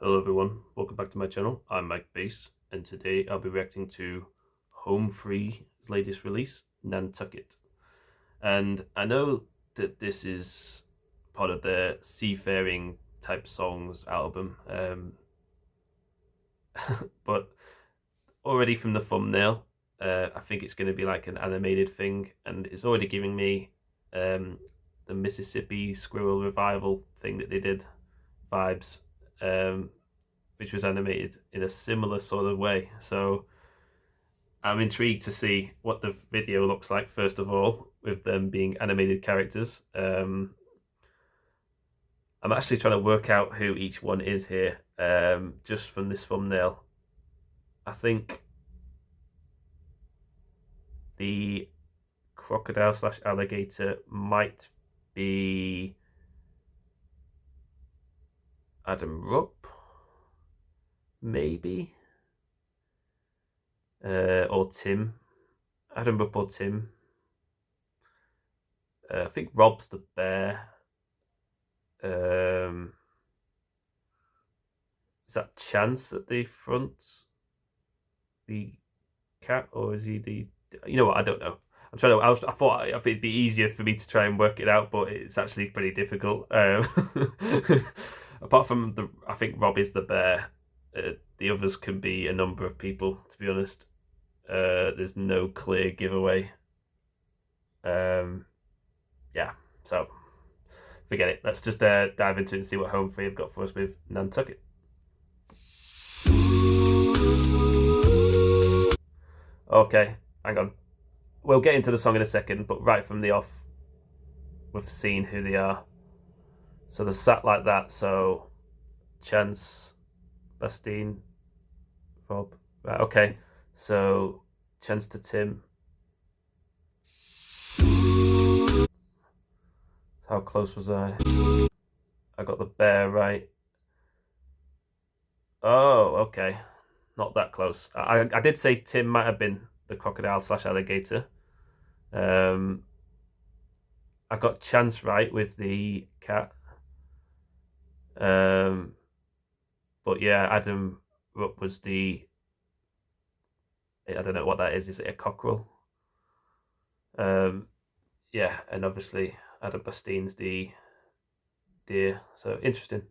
Hello everyone, welcome back to my channel. I'm Mike Bass, and today I'll be reacting to Home Free's latest release, Nantucket. And I know that this is part of their seafaring type songs album, but already from the thumbnail, I think it's going to be like an animated thing, and it's already giving me the Mississippi Squirrel Revival thing that they did vibes. Which was animated in a similar sort of way. So I'm intrigued to see what the video looks like, first of all, with them being animated characters. I'm actually trying to work out who each one is here, just from this thumbnail. I think the crocodile / alligator might be Adam Rupp, maybe, or Tim. Adam Rupp or Tim. I think Rob's the bear. Is that Chance at the front? The cat, or is he the? You know what? I don't know. I'm trying to. I thought it'd be easier for me to try and work it out, but it's actually pretty difficult. Apart from I think Rob is the bear. The others can be a number of people, to be honest. There's no clear giveaway. Yeah, so forget it. Let's just dive into it and see what Home Free have got for us with Nantucket. Okay, hang on. We'll get into the song in a second, but right from the off, we've seen who they are. So they're sat like that, so Chance, Bastine, Rob. Right, okay. So Chance to Tim. How close was I? I got the bear right. Oh, okay. Not that close. I did say Tim might have been the crocodile / alligator. I got Chance right with the cat. But yeah, Adam Rupp was the, I don't know what that is. Is it a cockerel? Yeah, and obviously Adam Bastine's the deer. So interesting.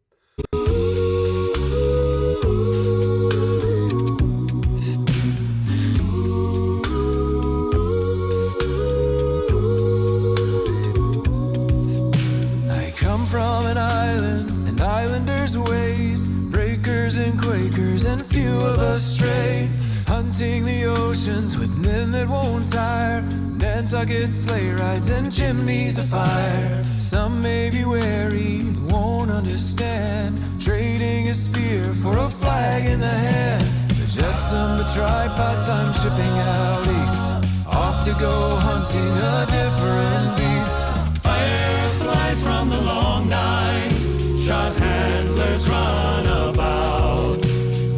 I come from an island, and islanders' ways, breakers and quakers, and few of us stray, hunting the oceans with men that won't tire, Nantucket sleigh rides and chimneys of fire. Some may be wary, won't understand, trading a spear for a flag in the hand. The jetsam, the tripods, I'm shipping out east, off to go hunting a different beast. Fireflies from the long nights, shot handlers run about.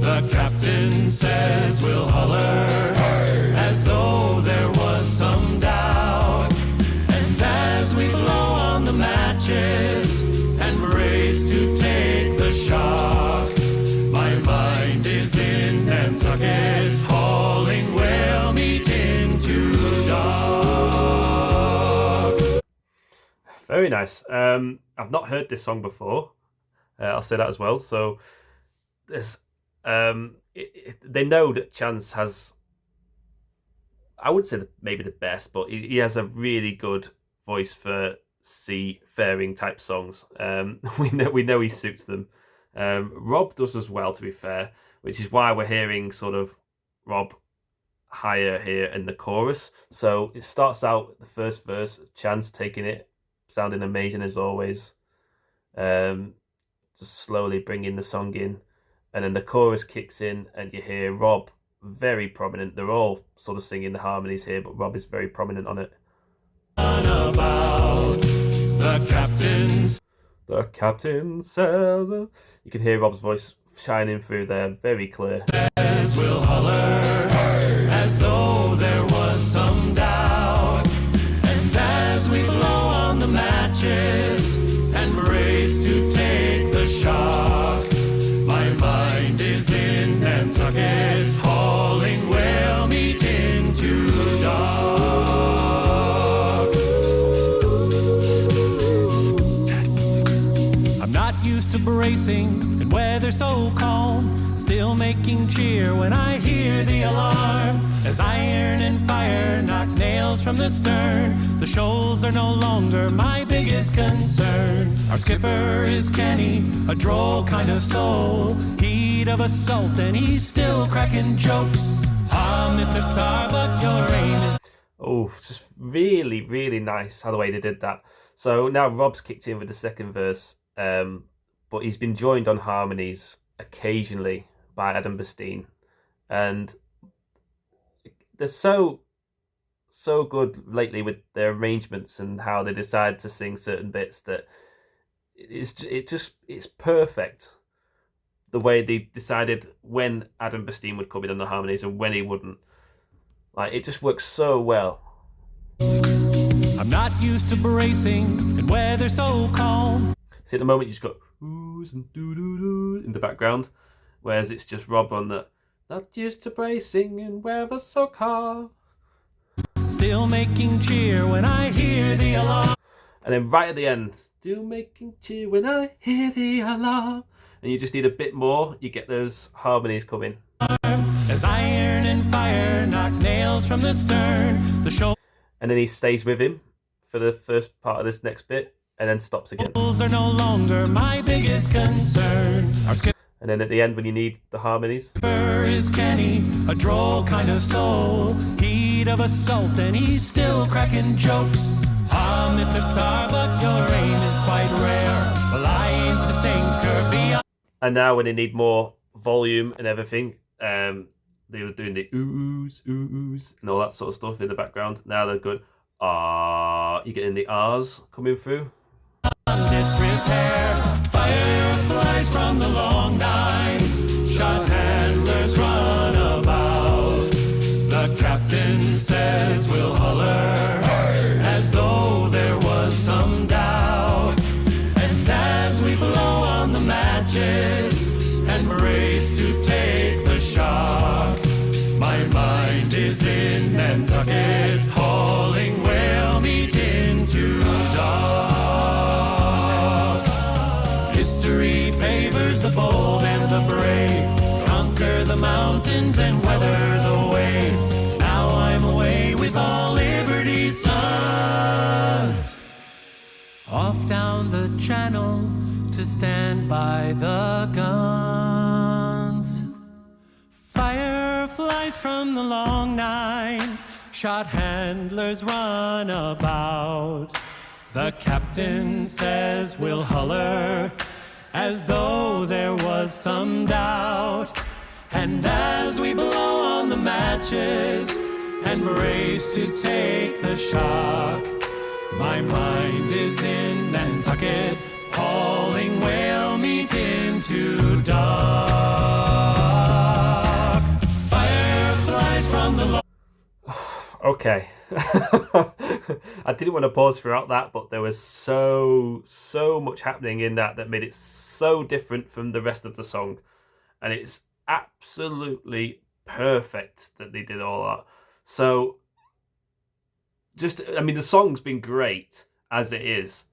The captain says we'll holler, as though there was some doubt. And as we blow on the matches and race to take the shock, my mind is in Nantucket, hauling whale meat into dock. Very nice. I've not heard this song before. I'll say that as well. So there's they know that Chance has, I would say maybe the best, but he has a really good voice for seafaring type songs. We know he suits them. Rob does as well, to be fair, which is why we're hearing sort of Rob higher here in the chorus. So it starts out the first verse, Chance taking it, sounding amazing as always. Just slowly bringing the song in, and then the chorus kicks in, and you hear Rob very prominent. They're all sort of singing the harmonies here, but Rob is very prominent on it. About the captain says. You can hear Rob's voice shining through there, very clear. says we'll holler, as though there was some doubt. And as we blow on the matches and race to take the shock, my mind not used to bracing in weather so calm, still making cheer when I hear the alarm. As iron and fire knock nails from the stern, the shoals are no longer my biggest concern. Our skipper is canny, a droll kind of soul, heat of assault and he's still cracking jokes. Ah, Mr. Starbuck, your aim is... Oh, it's just really, really nice how the way they did that. So now Rob's kicked in with the second verse, but he's been joined on harmonies occasionally by Adam Bastine, and they're so good lately with their arrangements and how they decide to sing certain bits that it's perfect the way they decided when Adam Bastine would come in on the harmonies and when he wouldn't. Like, it just works so well. I'm not used to bracing in weather so calm. See, at the moment you just got oohs and doo-doo-doo in the background, whereas it's just Rob on the not used to bracing in weather so calm. Still making cheer when I hear the alarm. And then right at the end, still making cheer when I hear the alarm. And you just need a bit more, you get those harmonies coming. As iron and fire knock nails from the stern, the shoals And then he stays with him for the first part of this next bit, and then stops again. are no longer my biggest concern. Our skipper And then at the end, when you need the harmonies, is canny, a droll kind of soul, heat of assault and he's still cracking jokes. Ah, Mr. Starbuck, your aim is quite rare. Well, I aims to sink her beyond. and now when they need more volume and everything, they were doing the oohs, oohs, and all that sort of stuff in the background. Now they're good. You're getting the R's coming through. Disrepair, fireflies from the long nights, shot handlers run about. The captain says we'll holler, as though there was some doubt. And as we blow on the matches and brace to take the shock, my mind is in Nantucket, hauling whale meat into dock. History favors the bold and the brave, conquer the mountains and weather the waves. Now I'm away with all Liberty's sons, off down the channel to stand by the guns. Fireflies from the long nights, shot handlers run about. The captain says we'll holler, as though there was some doubt. And as we blow on the matches and brace to take the shock, my mind is in Nantucket, hauling whale meat into dock. Fireflies from the long... Okay. I didn't want to pause throughout that, but there was so much happening in that made it so different from the rest of the song. And it's absolutely perfect that they did all that. So, the song's been great as it is.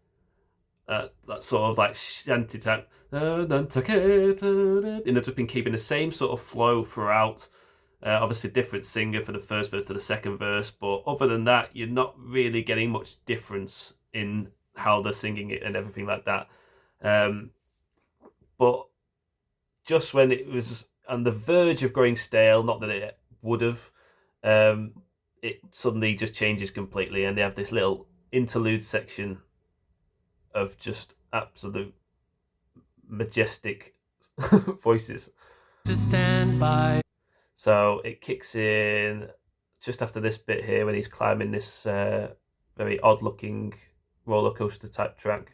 That sort of like shanty type, Nantucket, just been keeping the same sort of flow throughout. Obviously, different singer for the first verse to the second verse, but other than that, you're not really getting much difference in how they're singing it and everything like that. But just when it was on the verge of going stale, not that it would have, it suddenly just changes completely, and they have this little interlude section of just absolute majestic voices. To stand by. So it kicks in just after this bit here when he's climbing this very odd-looking roller coaster type track.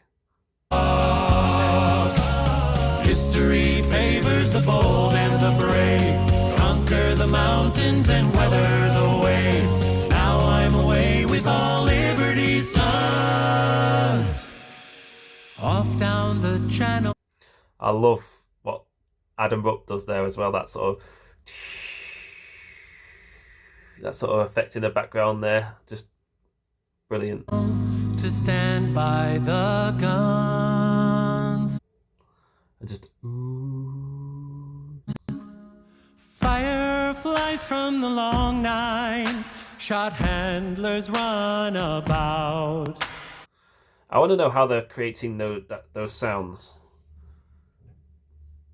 History favors the bold and the brave, conquer the mountains and weather the waves. Now I'm away with all Liberty's sons, off down the channel. I love what Adam Rupp does there as well. That sort of effect in the background there, just brilliant. To stand by the guns. and just ooh. Fireflies from the long nights, shot handlers run about. I want to know how they're creating those sounds.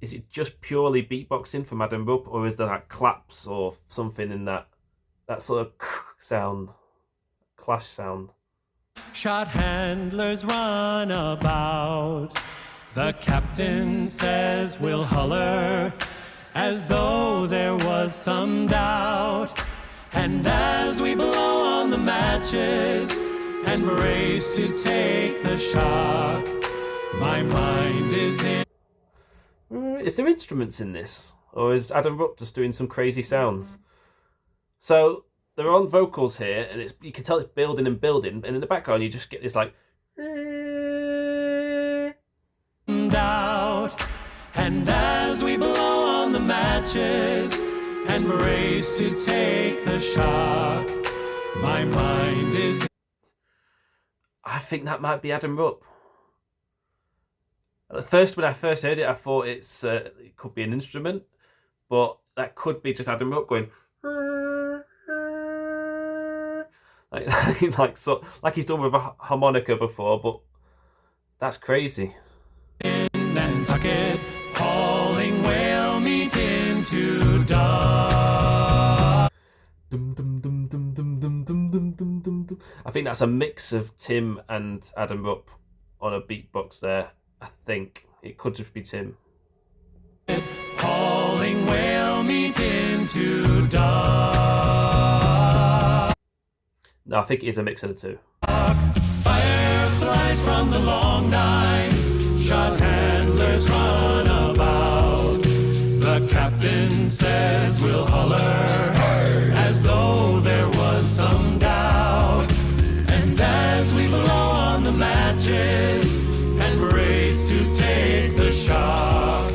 Is it just purely beatboxing from Adam Rupp, or is there like claps or something in that sort of sound, clash sound? Shot handlers run about. The captain says we'll holler, as though there was some doubt. And as we blow on the matches and brace to take the shock, my mind is in. Is there instruments in this, or is Adam Rupp just doing some crazy sounds? So they're on vocals here, and you can tell it's building and building, and in the background you just get this like doubt. And as we blow on the matches and brace to take the shock, my mind is. I think that might be Adam Rupp. At first, when I first heard it, I thought it could be an instrument, but that could be just Adam Rupp going like he's done with a harmonica before. But that's crazy. In Nantucket, hauling whale meat into dock. Dum, dum, dum, dum, dum, dum, dum, dum, dum, dum, dum. I think that's a mix of Tim and Adam Rupp on a beatbox there. I think it could just be Tim. Hauling whale meat into dock. No, I think it is a mix of the two. Fireflies from the long nights, shot handlers run about. The captain says we'll holler, as though there was some doubt. And as we blow on the matches and brace to take the shock,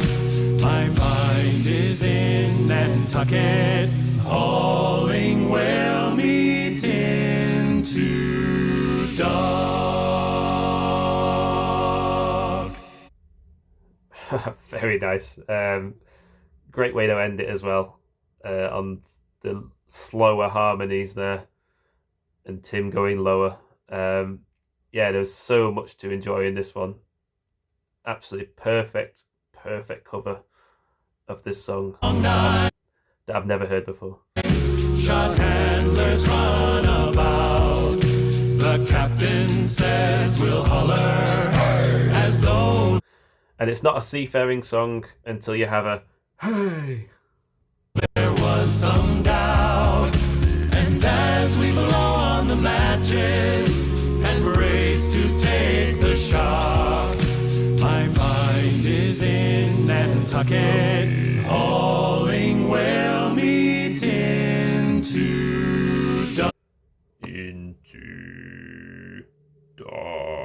my mind is in Nantucket, hauling whale meat into dock. Very nice. Great way to end it as well, on the slower harmonies there, and Tim going lower. Yeah, there's so much to enjoy in this one. Absolutely perfect cover of this song that I've never heard before. Shot handlers run about. The captain says we'll holler, as though. And it's not a seafaring song until you have a hey. There was some doubt. And as we blow on the matches and brace to take the shock, my mind is in Nantucket, hauling whale meat into dock. Into dark.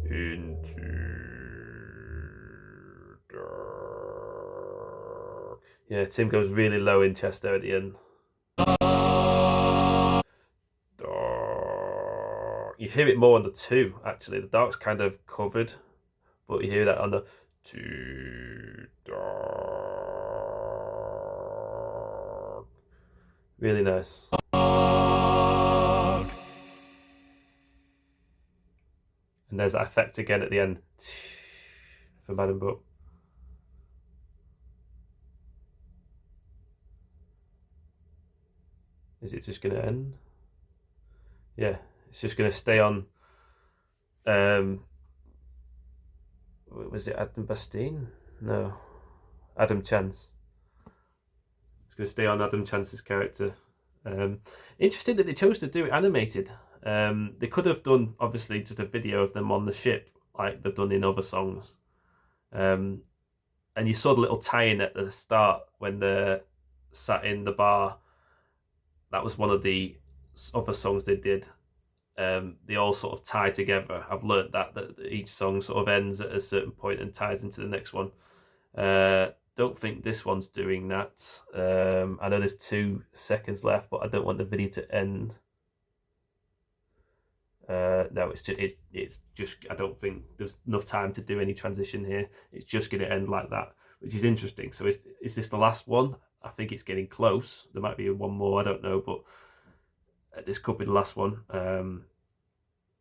Into dark. Yeah, Tim goes really low in chest there at the end. Dark. You hear it more on the 2, actually. The dark's kind of covered, but you hear that on the 2 dark. Really nice. And there's that effect again at the end for Madam Book. Is it just going to end? Yeah, it's just going to stay on. Was it Adam Bastine? No, Adam Chance. It's going to stay on Adam Chance's character. Interesting that they chose to do it animated. They could have done, obviously, just a video of them on the ship, like they've done in other songs. And you saw the little tie-in at the start when they're sat in the bar. That was one of the other songs they did. They all sort of tie together. I've learnt that each song sort of ends at a certain point and ties into the next one. Don't think this one's doing that. I know there's 2 seconds left, but I don't want the video to end. No, it's just I don't think there's enough time to do any transition here. It's just going to end like that, which is interesting. So is this the last one? I think it's getting close. There might be one more. I don't know, but this could be the last one.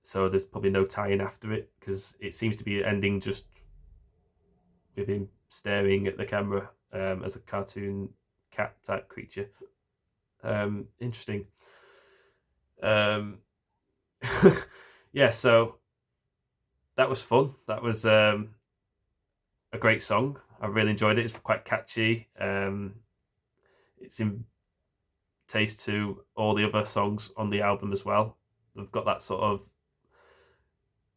So there's probably no tie-in after it because it seems to be ending just with him staring at the camera as a cartoon cat type creature. Interesting. Um, yeah, so that was fun. That was a great song. I really enjoyed it. It's quite catchy. It's in taste to all the other songs on the album as well. They've got that sort of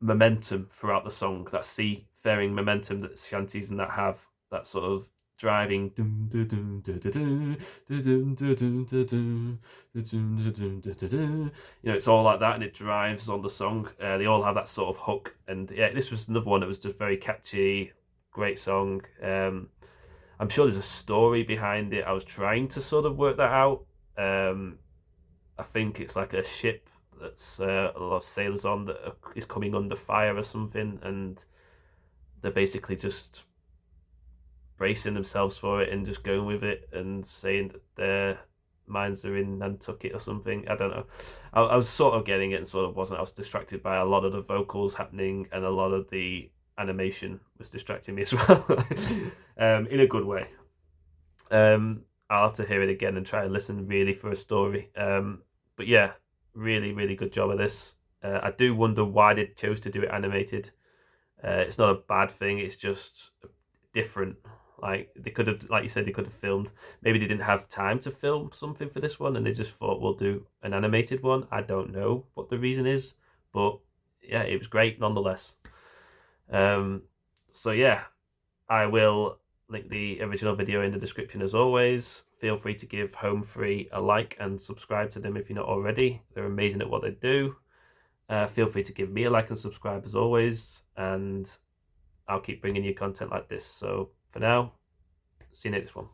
momentum throughout the song, that seafaring momentum that shanties and that have, that sort of driving. It's all like that, and it drives on the song. They all have that sort of hook, and yeah, this was another one that was just very catchy, great song. I'm sure there's a story behind it. I was trying to sort of work that out. I think it's like a ship that's a lot of sailors on that is coming under fire or something, and they're basically just bracing themselves for it and just going with it and saying that their minds are in Nantucket or something. I don't know. I was sort of getting it and sort of wasn't. I was distracted by a lot of the vocals happening and a lot of the animation was distracting me as well, in a good way. I'll have to hear it again and try and listen really for a story. But yeah, really, really good job of this. I do wonder why they chose to do it animated. It's not a bad thing. It's just different. Like they could have, like you said, they could have filmed. Maybe they didn't have time to film something for this one, and they just thought we'll do an animated one. I don't know what the reason is, but yeah, it was great nonetheless. So yeah, I will link the original video in the description as always. Feel free to give Home Free a like and subscribe to them if you're not already. They're amazing at what they do. Feel free to give me a like and subscribe as always, and I'll keep bringing you content like this. So for now, see you next one.